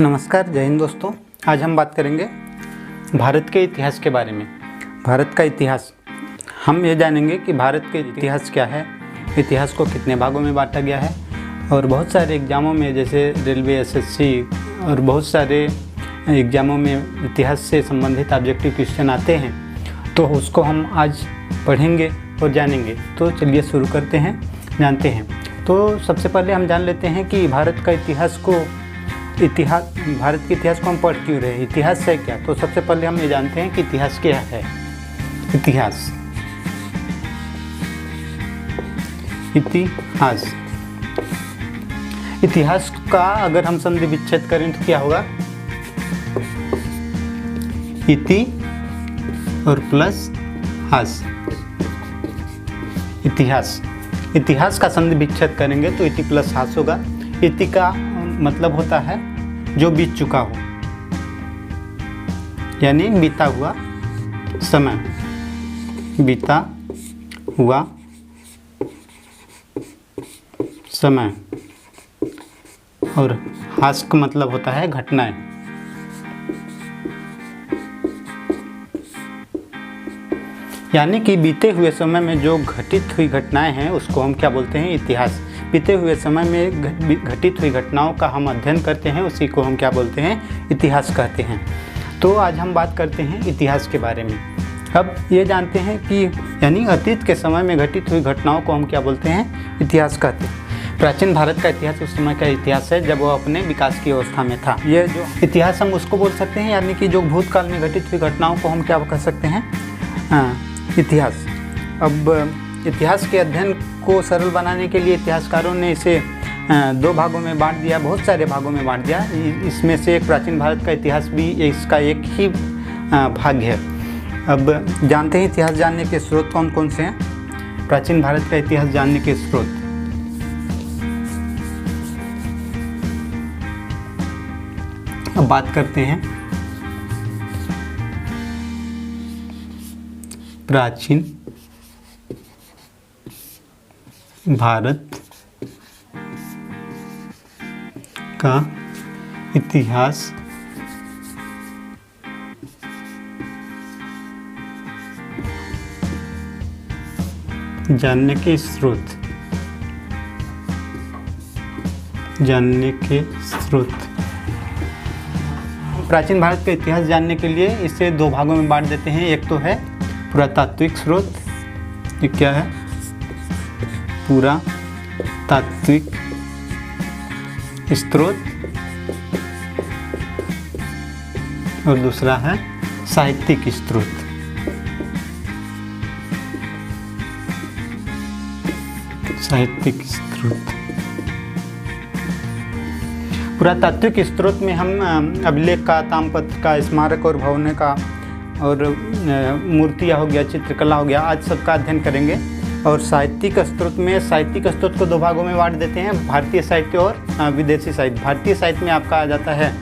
नमस्कार, जय हिंद दोस्तों। आज हम बात करेंगे भारत के इतिहास के बारे में। भारत का इतिहास, हम ये जानेंगे कि भारत के इतिहास क्या है, इतिहास को कितने भागों में बांटा गया है। और बहुत सारे एग्ज़ामों में, जैसे रेलवे, एसएससी और बहुत सारे एग्ज़ामों में इतिहास से संबंधित ऑब्जेक्टिव क्वेश्चन आते हैं, तो उसको हम आज पढ़ेंगे और जानेंगे। तो चलिए शुरू करते हैं, जानते हैं। तो सबसे पहले हम जान लेते हैं कि भारत के इतिहास को हम पढ़ क्यों रहे हैं, इतिहास है क्या। तो सबसे पहले हम ये जानते हैं कि इतिहास क्या है। इतिहास का अगर हम संधि विच्छेद करें तो क्या होगा? इति और प्लस हास। इतिहास का संधि विच्छेद करेंगे तो इति प्लस हास होगा। इति का मतलब होता है जो बीत चुका हो, यानी बीता हुआ समय, बीता हुआ समय। और हास का मतलब होता है घटनाएं। यानी कि बीते हुए समय में जो घटित हुई घटनाएं हैं उसको हम क्या बोलते हैं? इतिहास। बीते हुए समय में घटित हुई घटनाओं का हम अध्ययन करते हैं, उसी को हम क्या बोलते हैं? इतिहास कहते हैं। तो आज हम बात करते हैं इतिहास के बारे में। अब ये जानते हैं कि यानी अतीत के समय में घटित हुई घटनाओं को हम क्या बोलते हैं? इतिहास कहते हैं। प्राचीन भारत का इतिहास उस समय का इतिहास है जब वो अपने विकास की अवस्था में था। ये जो इतिहास हम उसको बोल सकते हैं, यानी कि जो भूतकाल में घटित हुई घटनाओं को हम क्या कह सकते हैं? इतिहास। अब इतिहास के अध्ययन को सरल बनाने के लिए इतिहासकारों ने इसे दो भागों में बांट दिया, बहुत सारे भागों में बांट दिया। इसमें से एक प्राचीन भारत का इतिहास भी इसका एक ही भाग है। अब जानते हैं इतिहास जानने के स्रोत कौन कौन से हैं। प्राचीन भारत का इतिहास जानने के स्रोत, अब बात करते हैं प्राचीन भारत का इतिहास जानने के स्रोत। प्राचीन भारत का इतिहास जानने के लिए इसे दो भागों में बांट देते हैं। एक तो है पुरातात्विक स्रोत। ये क्या है? पुरातात्विक स्रोत। और दूसरा है साहित्यिक स्रोत। पुरातात्विक स्रोत में हम अभिलेख का, ताम्रपत्र का, स्मारक और भवनों का और मूर्तियाँ हो गया, चित्रकला हो गया, आज सबका अध्ययन करेंगे। और साहित्यिक स्रोत को दो भागों में बांट देते हैं, भारतीय साहित्य और विदेशी साहित्य। भारतीय साहित्य में आपका आ जाता है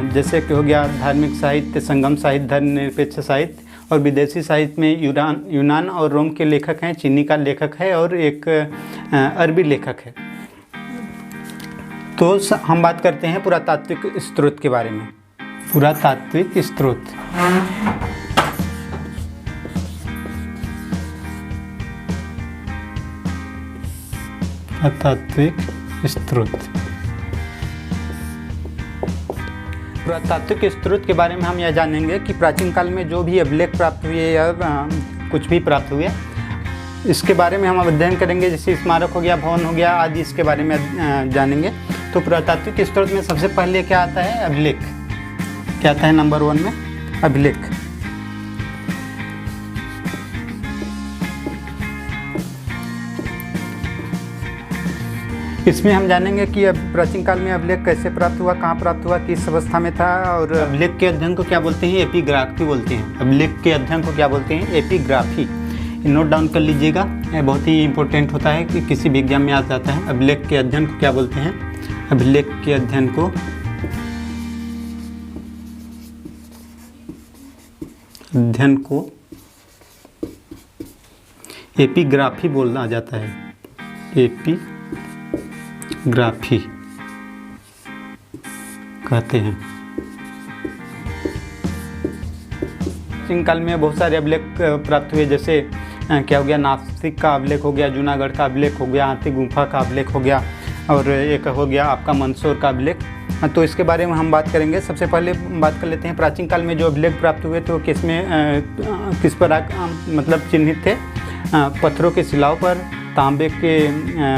जैसे कि हो गया धार्मिक साहित्य, संगम साहित्य, धर्मनिरपेक्ष साहित्य। और विदेशी साहित्य में यूनान और रोम के लेखक हैं, चीनी का लेखक है और एक अरबी लेखक है। तो हम बात करते हैं पुरातात्विक स्रोत के बारे में। पुरातात्विक स्रोत, पुरातात्विक स्रोत के बारे में हम यह जानेंगे कि प्राचीन काल में जो भी अभिलेख प्राप्त हुए या कुछ भी प्राप्त हुए, इसके बारे में हम अध्ययन करेंगे। जैसे स्मारक हो गया, भवन हो गया आदि, इसके बारे में जानेंगे। तो पुरातात्विक स्रोत में सबसे पहले क्या आता है? अभिलेख। क्या आता है? नंबर 1 में अभिलेख। इसमें हम जानेंगे कि अब प्राचीन काल में अभिलेख कैसे प्राप्त हुआ, कहाँ प्राप्त हुआ, किस अवस्था में था। और अभिलेख के अध्ययन को क्या बोलते हैं? एपिग्राफी बोलते हैं। अभिलेख के अध्ययन को क्या बोलते हैं? एपिग्राफी। नोट डाउन कर लीजिएगा, यह बहुत ही इंपॉर्टेंट होता है कि किसी भी एग्जाम में आ जाता है। अभिलेख के अध्ययन को क्या बोलते हैं? अभिलेख के अध्ययन को एपिग्राफी बोलना जाता है। एपिग्राफी। कहते हैं। प्राचीन काल में बहुत सारे अभिलेख प्राप्त हुए, जैसे क्या हो गया, नासिक का अभिलेख हो गया, जूनागढ़ का अभिलेख हो गया, हाथी गुफा का अभिलेख हो गया, और एक हो गया आपका मंदसौर का अभिलेख। तो इसके बारे में हम बात करेंगे। सबसे पहले बात कर लेते हैं प्राचीन काल में जो अभिलेख प्राप्त हुए तो किस में किस पर मतलब चिन्हित थे। पत्थरों के शिलाओं पर, तांबे के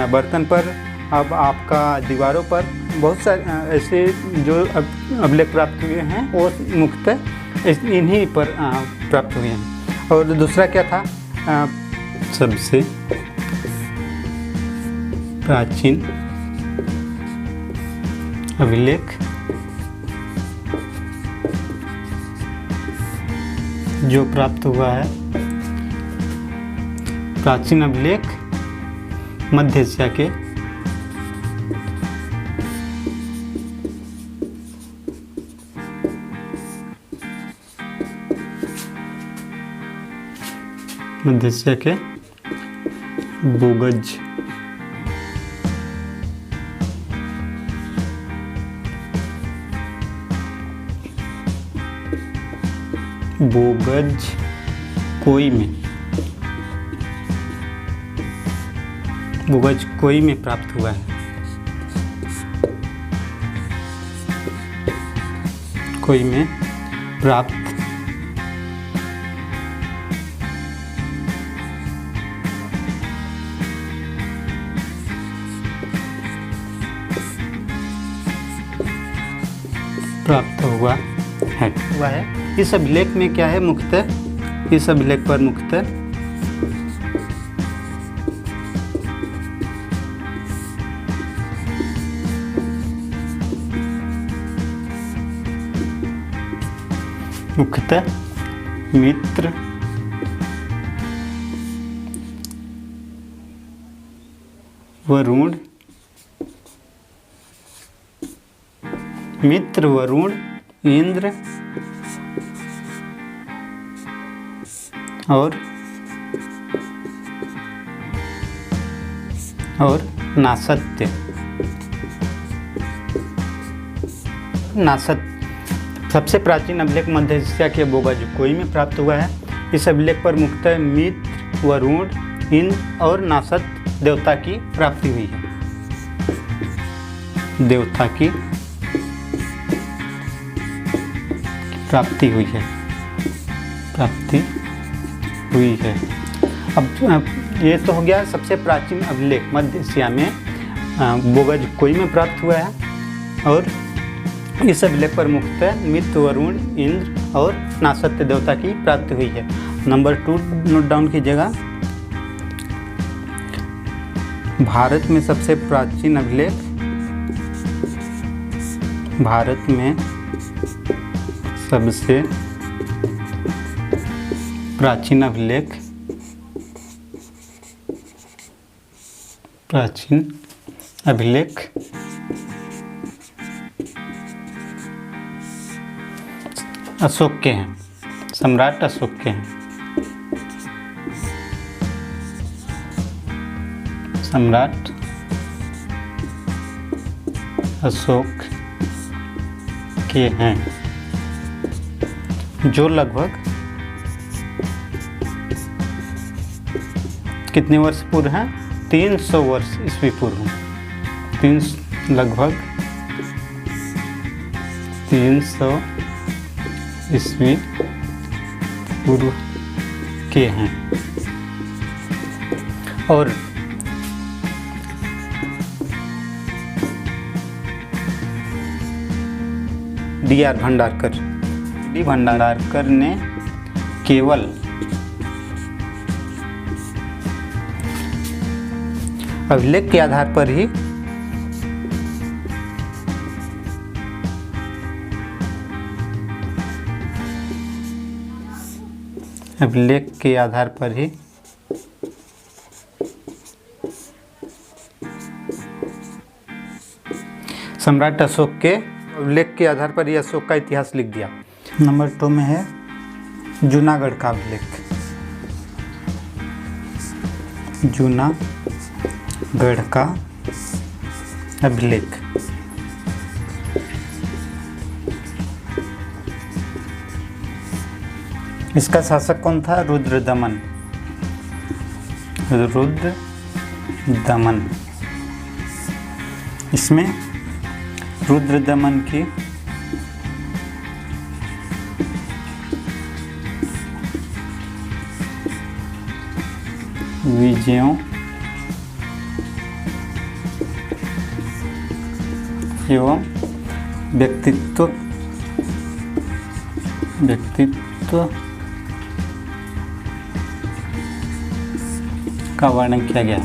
बर्तन पर, अब आपका दीवारों पर बहुत सारे ऐसे जो अभिलेख प्राप्त हुए हैं वो मुख्यतः इन्हीं पर प्राप्त हुए हैं। और दूसरा क्या था, सबसे प्राचीन अभिलेख जो प्राप्त हुआ है, प्राचीन अभिलेख मध्य एशिया के बोगज कोई में प्राप्त हुआ है। कोई में प्राप्त हुआ है। इस अभिलेख में क्या है, मुख्यतः इस अभिलेख पर मुख्यतः मित्र वरुण, इंद्र और नासत्य सबसे प्राचीन अभिलेख मध्य एशिया के बोगज-कोई में प्राप्त हुआ है। इस अभिलेख पर मुख्यतः मित्र, वरुण, इंद्र और नासत्य देवता की प्राप्ति हुई है। प्राप्ति हुई है। अब ये तो हो गया सबसे प्राचीन अभिलेख मध्य एशिया में बोगज-कोई में प्राप्त हुआ है, और इस अभिलेख पर मुख्यतः मित्र, वरुण, इंद्र और नासत्य देवता की प्राप्ति हुई है। नंबर 2 नोट डाउन कीजिएगा। भारत में सबसे प्राचीन अभिलेख, प्राचीन अभिलेख अशोक के हैं, सम्राट अशोक के हैं। सम्राट अशोक के हैं, जो लगभग कितने वर्ष पूर्व हैं, 300 वर्ष ईस्वी पूर्व, लगभग 300 ईस्वी पूर्व के हैं। और डी भंडारकर ने केवल अभिलेख के आधार पर ही सम्राट अशोक के अभिलेख के आधार पर ही अशोक का इतिहास लिख दिया। नंबर 2 में है जूनागढ़ का अभिलेख। जूनागढ़ का अभिलेख इसका शासक कौन था? रुद्रदमन। रुद्रदमन। इसमें रुद्रदमन की विजयों एवं व्यक्तित्व का वर्णन किया गया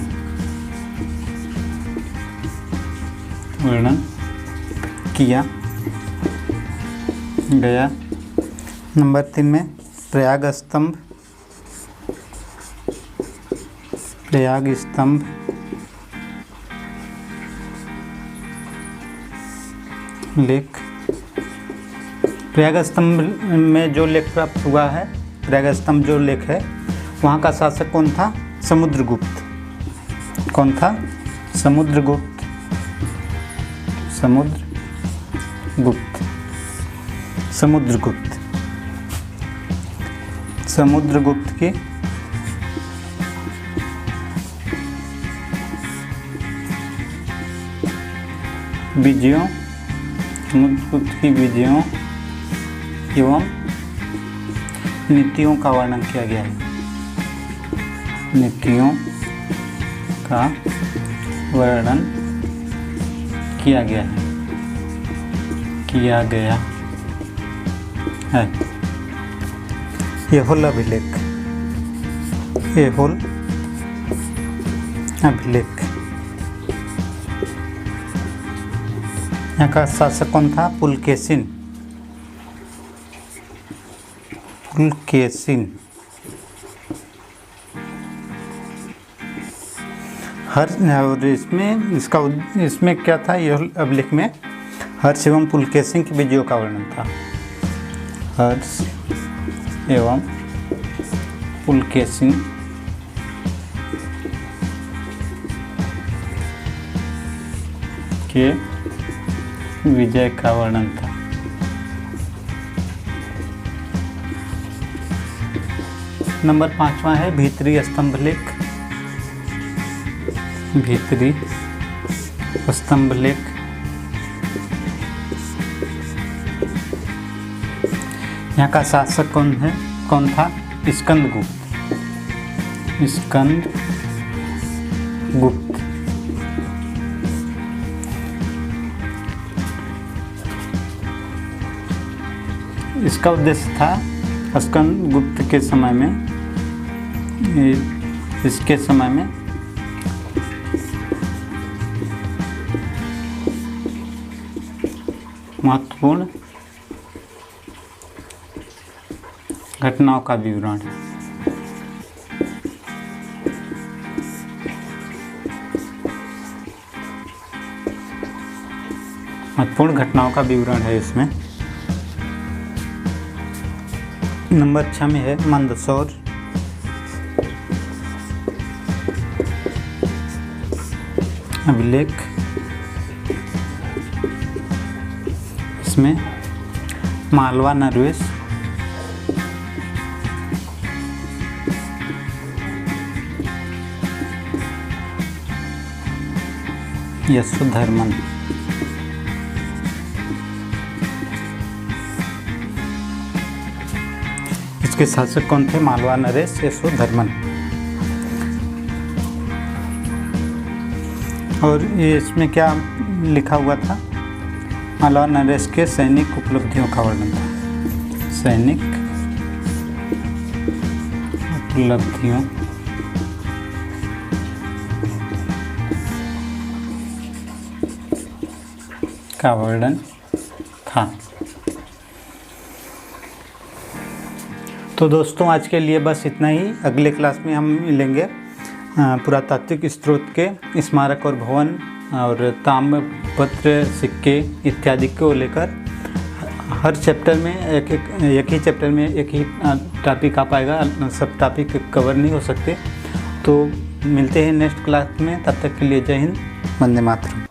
गया। नंबर 3 में प्रयाग स्तंभ लेख। प्रयाग स्तंभ में जो लेख प्राप्त हुआ है, प्रयाग स्तंभ जो लेख है, वहाँ का शासक कौन था? समुद्रगुप्त। कौन था? समुद्रगुप्त। समुद्रगुप्त की विजयों एवं नीतियों का वर्णन किया गया है। नीतियों का वर्णन किया गया है। एहोल अभिलेख। यहाँ का शासक कौन था? पुलकेशिन। और इसमें क्या था? यह अभिलेख में हर्ष एवं पुलकेशिन की विजयों का वर्णन था। हर्ष एवं पुलकेशिन के विजय का वर्णन था। नंबर 5वां है भीतरी स्तंभ लेख। यहाँ का शासक कौन था? स्कंदगुप्त। इसका उद्देश्य था स्कंदगुप्त के समय में, इसके समय में महत्वपूर्ण घटनाओं का विवरण। महत्वपूर्ण घटनाओं का विवरण है इसमें। नंबर 6 में है मंदसौर अभिलेख। इसमें मालवा नरेश यशोधर्मन इसके शासक कौन थे? मालवा नरेश यशोधर्मन। और ये इसमें क्या लिखा हुआ था? मालवा नरेश के सैनिक उपलब्धियों का वर्णन था। सैनिक उपलब्धियों का वर्णन था। तो दोस्तों आज के लिए बस इतना ही। अगले क्लास में हम मिलेंगे पुरातात्विक स्रोत के स्मारक और भवन और ताम्रपत्र सिक्के इत्यादि को लेकर। हर चैप्टर में एक ही चैप्टर में एक ही टॉपिक आ पाएगा, सब टॉपिक कवर नहीं हो सकते। तो मिलते हैं नेक्स्ट क्लास में, तब तक के लिए जय हिंद, वंदे मातरम।